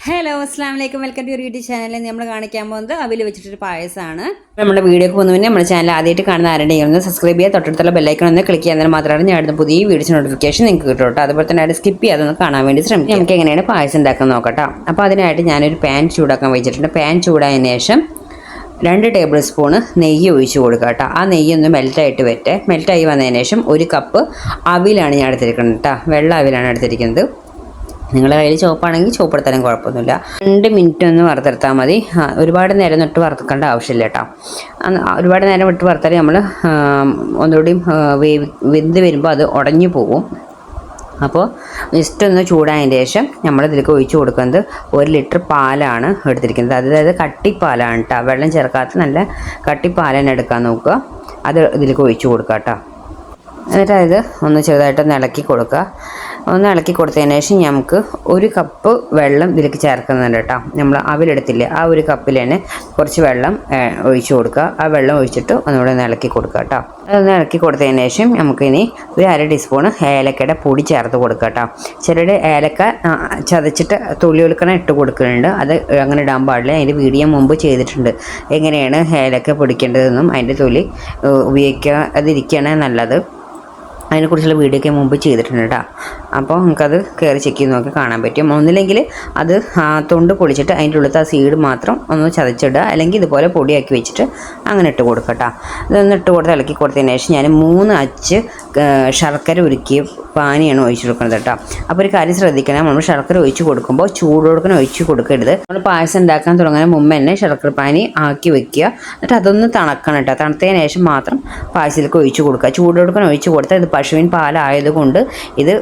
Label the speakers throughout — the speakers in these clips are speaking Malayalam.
Speaker 1: ഹലോ അസ്സാം വലൈക്കും വെൽക്കം ടു യൂട്യൂബ് ചാനലിൽ നമ്മൾ കാണിക്കാൻ പോകുന്നത് അവിൽ വെച്ചിട്ടൊരു പായസമാണ്. നമ്മുടെ വീഡിയോക്ക് പോകുന്ന മുന്നേ നമ്മുടെ ചാനൽ ആദ്യമായിട്ട് കാണുന്ന ആരുടെയും ഒന്ന് സബ്സ്ക്രൈബ് ചെയ്യുക, തൊട്ടടുത്തുള്ള ബെല്ലൈക്കൺ ഒന്ന് ക്ലിക്ക് ചെയ്യാൻ മാത്രമാണ് ഞാൻ അടുത്ത പുതിയ വീഡിയോസ് നോട്ടിഫിക്കേഷൻ നിങ്ങൾക്ക് കിട്ടും കേട്ടോ. അതുപോലെ തന്നെ അത് സ്കിപ്പ് ചെയ്യാതൊന്ന് കാണാൻ വേണ്ടി ശ്രമിക്കും. നമുക്ക് എങ്ങനെയാണ് പായസം ഉണ്ടാക്കാൻ നോക്കട്ടോ. അപ്പോൾ അതിനായിട്ട് ഞാനൊരു പാൻ ചൂടാക്കാൻ വെച്ചിട്ടുണ്ട്. പാൻ ചൂടായതിനു ശേഷം 2 ടേബിൾ സ്പൂണ് നെയ്യ് ഒഴിച്ച് കൊടുക്കുക കേട്ടോ. ആ നെയ്യൊന്ന് മെൽറ്റായി വന്നതിന് ശേഷം 1 കപ്പ് അവിലാണ് ഞാൻ എടുത്തിരിക്കുന്നത് കേട്ടോ. വെള്ള അവിലാണ് എടുത്തിരിക്കുന്നത്. നിങ്ങളുടെ കയ്യിൽ ചോപ്പാണെങ്കിൽ ചോപ്പെടുത്താനും കുഴപ്പമൊന്നുമില്ല. 2 മിനിറ്റ് ഒന്ന് വറുത്തെടുത്താൽ മതി. ഒരുപാട് നേരം ഇട്ട് വറുത്തേക്കേണ്ട ആവശ്യമില്ല കേട്ടോ. ഒരുപാട് നേരം ഇട്ട് വറുത്താൽ നമ്മൾ ഒന്നുകൂടി വെന്ത് വരുമ്പോൾ അത് ഉടഞ്ഞു പോകും. അപ്പോൾ ജസ്റ്റ് ഒന്ന് ചൂടായതിന് ശേഷം നമ്മളിതിലേക്ക് ഒഴിച്ച് കൊടുക്കുന്നത് 1 ലിറ്റർ പാലാണ് എടുത്തിരിക്കുന്നത്. അതായത് കട്ടിപ്പാലാണ് കേട്ടോ. വെള്ളം ചേർക്കാത്ത നല്ല കട്ടിപ്പാലാണ് എടുക്കാൻ നോക്കുക. അത് ഇതിലേക്ക് ഒഴിച്ച് കൊടുക്കുക കേട്ടോ. എന്നിട്ട് അത് ഒന്ന് ചെറുതായിട്ടൊന്ന് ഇളക്കി കൊടുക്കുക. ഒന്ന് ഇളക്കി കൊടുത്തതിന് ശേഷം നമുക്ക് 1 കപ്പ് വെള്ളം ഇതിലേക്ക് ചേർക്കുന്നുണ്ട് കേട്ടോ. നമ്മൾ അവിലെടുത്തില്ലേ, ആ 1 കപ്പിൽ തന്നെ കുറച്ച് വെള്ളം ഒഴിച്ച് കൊടുക്കുക. ആ വെള്ളം ഒഴിച്ചിട്ട് ഒന്നുകൂടെ ഒന്ന് ഇളക്കി കൊടുക്കുക കേട്ടോ. അതൊന്ന് ഇളക്കി കൊടുത്തതിന് ശേഷം നമുക്കിനി 1/2 ടീസ്പൂൺ ഏലക്കയുടെ പൊടി ചേർത്ത് കൊടുക്കുക കേട്ടോ. ചിലരുടെ ഏലക്ക ചതച്ചിട്ട് തൊലി ഒലുക്കണം ഇട്ട് കൊടുക്കുന്നുണ്ട്. അത് അങ്ങനെ ഇടാൻ പാടില്ല. അതിൻ്റെ വീഡിയോ മുമ്പ് ചെയ്തിട്ടുണ്ട് എങ്ങനെയാണ് ഏലക്ക പൊടിക്കേണ്ടതെന്നും അതിൻ്റെ തൊലി ഉപയോഗിക്കാതിരിക്കുകയാണ് നല്ലത്. അതിനെക്കുറിച്ചുള്ള വീഡിയോ ഒക്കെ മുമ്പ് ചെയ്തിട്ടുണ്ട് കേട്ടോ. അപ്പോൾ നമുക്കത് കയറി ചെക്ക് ചെയ്ത് നോക്കി കാണാൻ പറ്റും. ഒന്നില്ലെങ്കിൽ അത് തൊണ്ട് പൊളിച്ചിട്ട് അതിൻ്റെ ഉള്ളിലത്തെ ആ സീഡ് മാത്രം ഒന്ന് ചതച്ചിടുക, അല്ലെങ്കിൽ ഇതുപോലെ പൊടിയാക്കി വെച്ചിട്ട് അങ്ങനെ ഇട്ട് കൊടുക്കുക കേട്ടോ. ഇതൊന്ന് ഇട്ട് കൊടുത്ത് ഇളക്കി കൊടുത്തതിന് ശേഷം ഞാൻ 3 അച്ച് ശർക്കര ഉരുക്കിയ പാനിയാണ് ഒഴിച്ച് കൊടുക്കുന്നത് കേട്ടോ. അപ്പോൾ ഒരു കാര്യം ശ്രദ്ധിക്കണം, നമ്മൾ ശർക്കര ഒഴിച്ച് കൊടുക്കുമ്പോൾ ചൂടോടുക്കനെ ഒഴിച്ച് കൊടുക്കരുത്. നമ്മൾ പായസം ഉണ്ടാക്കാൻ തുടങ്ങുന്നതിന് മുമ്പ് തന്നെ ശർക്കര പാനി ആക്കി വെക്കുക. എന്നിട്ട് അതൊന്ന് തണുക്കണം കേട്ടോ. തണുത്തതിന് ശേഷം മാത്രം പായസത്തിലേക്ക് ഒഴിച്ച് കൊടുക്കുക. ചൂടോടുക്കനെ ഒഴിച്ച് കൊടുത്താൽ ഇത് പശുവിൻ പാലായതുകൊണ്ട് ഇത്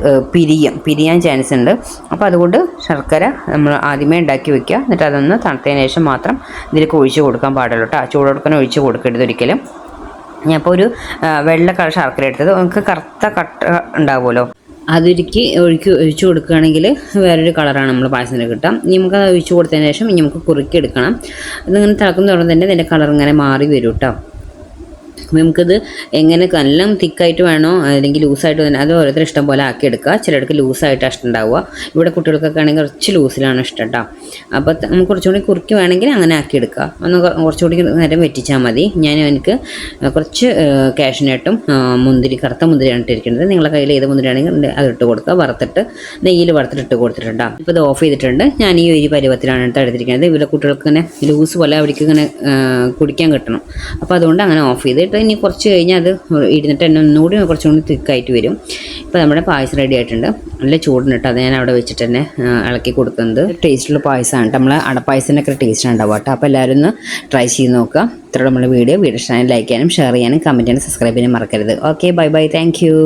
Speaker 1: പിരിയാൻ ചാൻസ് ഉണ്ട്. അപ്പോൾ അതുകൊണ്ട് ശർക്കര നമ്മൾ ആദ്യമേ ഉണ്ടാക്കി വെക്കുക. എന്നിട്ട് അതൊന്ന് തണുത്തതിന് ശേഷം മാത്രം ഇതിലേക്ക് ഒഴിച്ച് കൊടുക്കാൻ പാടുള്ളൂ കേട്ടോ. ചൂടോടുക്കനെ ഒഴിച്ച് കൊടുക്കരുത് ഒരിക്കലും. ഞാനിപ്പോൾ ഒരു വെള്ള കളർ ശർക്കര എടുത്തത്, നമുക്ക് കറുത്ത കട്ട ഉണ്ടാവുമല്ലോ, ഒഴിച്ച് കൊടുക്കുകയാണെങ്കിൽ വേറൊരു കളറാണ് നമ്മൾ പായസത്തിന് കിട്ടാം. ഇനി നമുക്ക് അത് ഒഴിച്ച് കൊടുത്തതിന് ശേഷം ഇനി നമുക്ക് കുറുക്കി എടുക്കണം. അതിങ്ങനെ തിളക്കുന്നതോടെ തന്നെ ഇതിൻ്റെ കളർ ഇങ്ങനെ മാറി വരും കേട്ടോ. നമുക്കിത് എങ്ങനെ നല്ല തിക്കായിട്ട് വേണോ അല്ലെങ്കിൽ ലൂസായിട്ട് തന്നെ അത് ഓരോരുത്തർ ഇഷ്ടം പോലെ ആക്കിയെടുക്കുക. ചിലർക്ക് ലൂസായിട്ട് ഇഷ്ടം ഉണ്ടാവുക. ഇവിടെ കുട്ടികൾക്കൊക്കെ ആണെങ്കിൽ കുറച്ച് ലൂസിലാണ് ഇഷ്ടം കേട്ടോ. അപ്പോൾ നമുക്ക് കുറച്ചുകൂടി കുറുക്കി വേണമെങ്കിൽ അങ്ങനെ ആക്കിയെടുക്കുക. ഒന്ന് കുറച്ചുകൂടി നേരം വെറ്റിച്ചാൽ മതി. എനിക്ക് കുറച്ച് കാഷ്നട്ടും കറുത്ത മുന്തിരിയാണ് ഇട്ടിരിക്കുന്നത്. നിങ്ങളുടെ കയ്യിൽ ഏത് മുന്തിരിയാണെങ്കിൽ അതിട്ട് കൊടുക്കുക. വറുത്തിട്ട് നെയ്യിൽ ഇട്ട് കൊടുത്തിട്ടുണ്ടോ. ഇപ്പോൾ ഇത് ഓഫ് ചെയ്തിട്ടുണ്ട്. ഞാൻ ഈ ഒരു പരുവത്തിലാണ് എടുത്തിരിക്കുന്നത്. ഇവിടെ കുട്ടികൾക്ക് ഇങ്ങനെ ലൂസ് പോലെ അവർക്ക് ഇങ്ങനെ കുടിക്കാൻ കിട്ടണം. അപ്പോൾ അതുകൊണ്ട് അങ്ങനെ ഓഫ് ചെയ്തിട്ട് ഇനി കുറച്ച് കഴിഞ്ഞാൽ അത് ഇരുന്നിട്ട് തന്നെ ഒന്നുകൂടി കുറച്ചുകൂടി തിക്കായിട്ട് വരും. ഇപ്പോൾ നമ്മുടെ പായസം റെഡി ആയിട്ടുണ്ട്. നല്ല ചൂടിനിട്ട് അത് ഞാൻ അവിടെ വെച്ചിട്ട് തന്നെ ഇളക്കി കൊടുക്കുന്നത്. ടേസ്റ്റുള്ള പായസമാണ്. നമ്മൾ അടപ്പായസത്തിനൊക്കെ ടേസ്റ്റ് ഉണ്ടാവും കേട്ടോ. അപ്പോൾ എല്ലാവരും ഒന്ന് ട്രൈ ചെയ്ത് നോക്കുക. ഇത്ര നമ്മുടെ വീഡിയോ ഇഷ്ടമായി ലൈക്ക് ചെയ്യാനും ഷെയർ ചെയ്യാനും കമൻറ്റ് ചെയ്യാനും സബ്സ്ക്രൈബ് ചെയ്യാനും മറക്കരുത്. Okay, bye bye, thank you.